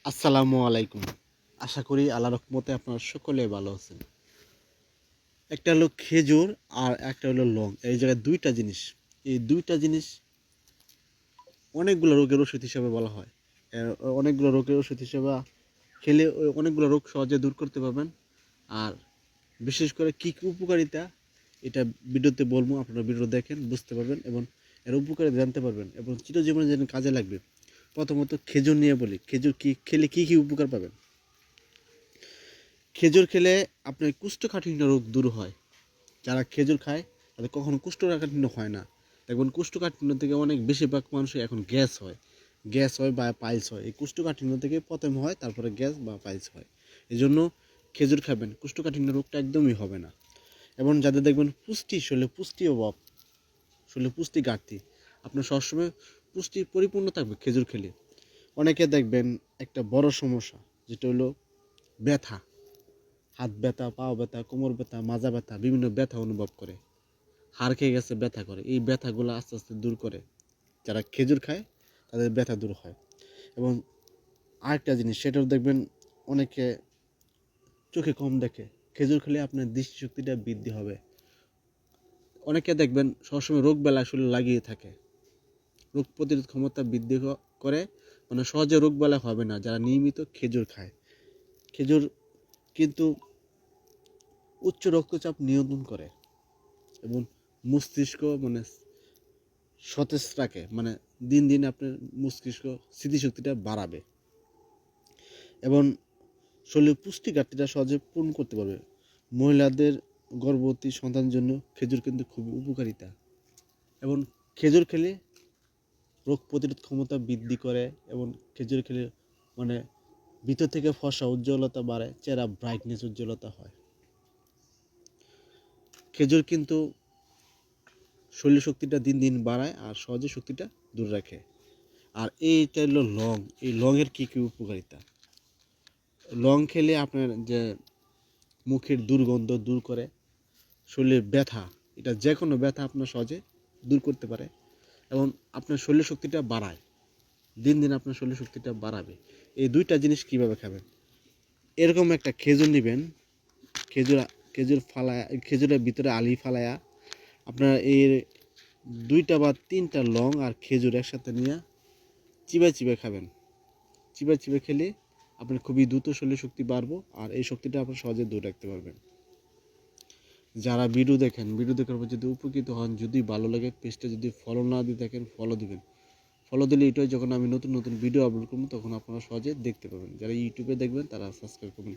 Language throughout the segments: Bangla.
আসসালামু আলাইকুম। আশা করি আল্লাহর রহমতে আপনারা সকলে ভালো আছেন। একটা হলো খেজুর আর একটা হলো লং। এই জায়গায় ২ টা জিনিস। এই ২ টা জিনিস অনেকগুলো রোগের ওষুধ হিসেবে বলা হয়। অনেকগুলো রোগের ওষুধ হিসেবে খেলে অনেকগুলো রোগ সহজে দূর করতে পারবেন। আর বিশেষ করে কী উপকারিতা এটা ভিডিওতে বলবো, আপনারা ভিডিও দেখেন বুঝতে পারবেন এবং এর উপকারিতা জানতে পারবেন এবং চিরজীবনে যেন কাজে লাগবে। প্রথমত খেজুর নিয়ে বলি, খেজুর খেলে কী উপকার পাবেন। খেজুর খেলে আপনার কোষ্ঠকাঠিন্য রোগ দূর হয়। যারা খেজুর খায় তাদের কখনো কোষ্ঠকাঠিন্য হয় না। দেখবেন কোষ্ঠকাঠিন্য থেকে অনেক বেশিরভাগ মানুষের এখন গ্যাস হয় বা পাইলস হয়। এই কোষ্ঠকাঠিন্য থেকে প্রথম হয়, তারপরে গ্যাস বা পাইলস হয়। এই জন্য খেজুর খাবেন, কোষ্ঠকাঠিন্য রোগটা একদমই হবে না। এবং যাদের দেখবেন পুষ্টি অভাব, শরীরে পুষ্টি ঘাটতি, আপনার সবসময় পুষ্টি পরিপূর্ণ থাকবে খেজুর খেলে। অনেকে দেখবেন একটা বড় সমস্যা, যেটা হলো ব্যথা, হাত ব্যথা, পাও ব্যথা, কোমর ব্যথা, মাজা ব্যথা, বিভিন্ন ব্যথা অনুভব করে, হাড় খেয়ে গেছে ব্যথা করে। এই ব্যথাগুলো আস্তে আস্তে দূর করে যারা খেজুর খায়, তাদের ব্যথা দূর হয়। এবং আরেকটা জিনিস, সেটাও দেখবেন অনেকে চোখে কম দেখে, খেজুর খেলে আপনার দৃষ্টিশক্তিটা বৃদ্ধি হবে। অনেকে দেখবেন সবসময় রোগ বেলা শরীরে লাগিয়ে থাকে, রোগ প্রতিরোধ ক্ষমতা বৃদ্ধি করে, মানে সহজে রোগ বেলা হবে না যারা নিয়মিত খেজুর খায়। খেজুর কিন্তু উচ্চ রক্তচাপ নিয়ন্ত্রণ করে এবং মস্তিষ্ক মানে সতেজ রাখে, মানে দিন দিন আপনার মস্তিষ্ক স্মৃতিশক্তিটা বাড়াবে এবং শরীরের পুষ্টি ঘাটতিটা সহজে পূরণ করতে পারবে। মহিলাদের গর্ভবতী সন্তানের জন্য খেজুর কিন্তু খুবই উপকারিতা। এবং খেজুর খেলে রোগ প্রতিরোধ ক্ষমতা বৃদ্ধি করে এবং খেজুর খেলে মানে ভিতর থেকে ফসা উজ্জ্বলতা বাড়ে, চেহারা ব্রাইটনেস উজ্জ্বলতা হয়। খেজুর কিন্তু শরীর শক্তিটা দিন দিন বাড়ায় আর সহজে শক্তিটা দূর রাখে। আর এইটা হলো লং। এই লংয়ের কী উপকারিতা। লং খেলে আপনার যে মুখের দুর্গন্ধ দূর করে, শরীরের ব্যথা, এটা যে কোনো ব্যথা আপনার সহজে দূর করতে পারে এবং আপনার শরীর শক্তিটা বাড়ায়, দিন দিন আপনার শরীর শক্তিটা বাড়াবে। এই ২টা জিনিস কিভাবে খাবেন, এরকম একটা খেজুর নেবেন, খেজুর খেজুর ফালায়া, খেজুরের ভিতরে আলি ফালায়া আপনার এর ২টা বা ৩টা লং আর খেজুর একসাথে নিয়ে চিবাই খাবেন। চিবাই খেলে আপনার খুবই দ্রুত শরীর শক্তি বাড়বো আর এই শক্তিটা আপনার সহজে দূর রাখতে পারবেন। যারা ভিডিও দেখেন, ভিডিও দেখার পর যদি উপকৃত হন, যদি ভালো লাগে, পেজটা যদি ফলো না দিয়ে থাকেন ফলো দিবেন। ফলো দিলে এটাই, যখন আমি নতুন নতুন ভিডিও আপলোড করবো তখন আপনারা সহজে দেখতে পাবেন। যারা ইউটিউবে দেখবেন তারা সাবস্ক্রাইব করবেন।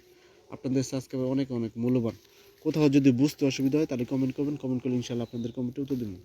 আপনাদের সাবস্ক্রাইব অনেক অনেক মূল্যবান। কোথাও যদি বুঝতে অসুবিধা হয় তাহলে কমেন্ট করবেন, কমেন্ট করলে ইনশাআল্লাহ আপনাদের কমেন্টে উত্তর দেবেন।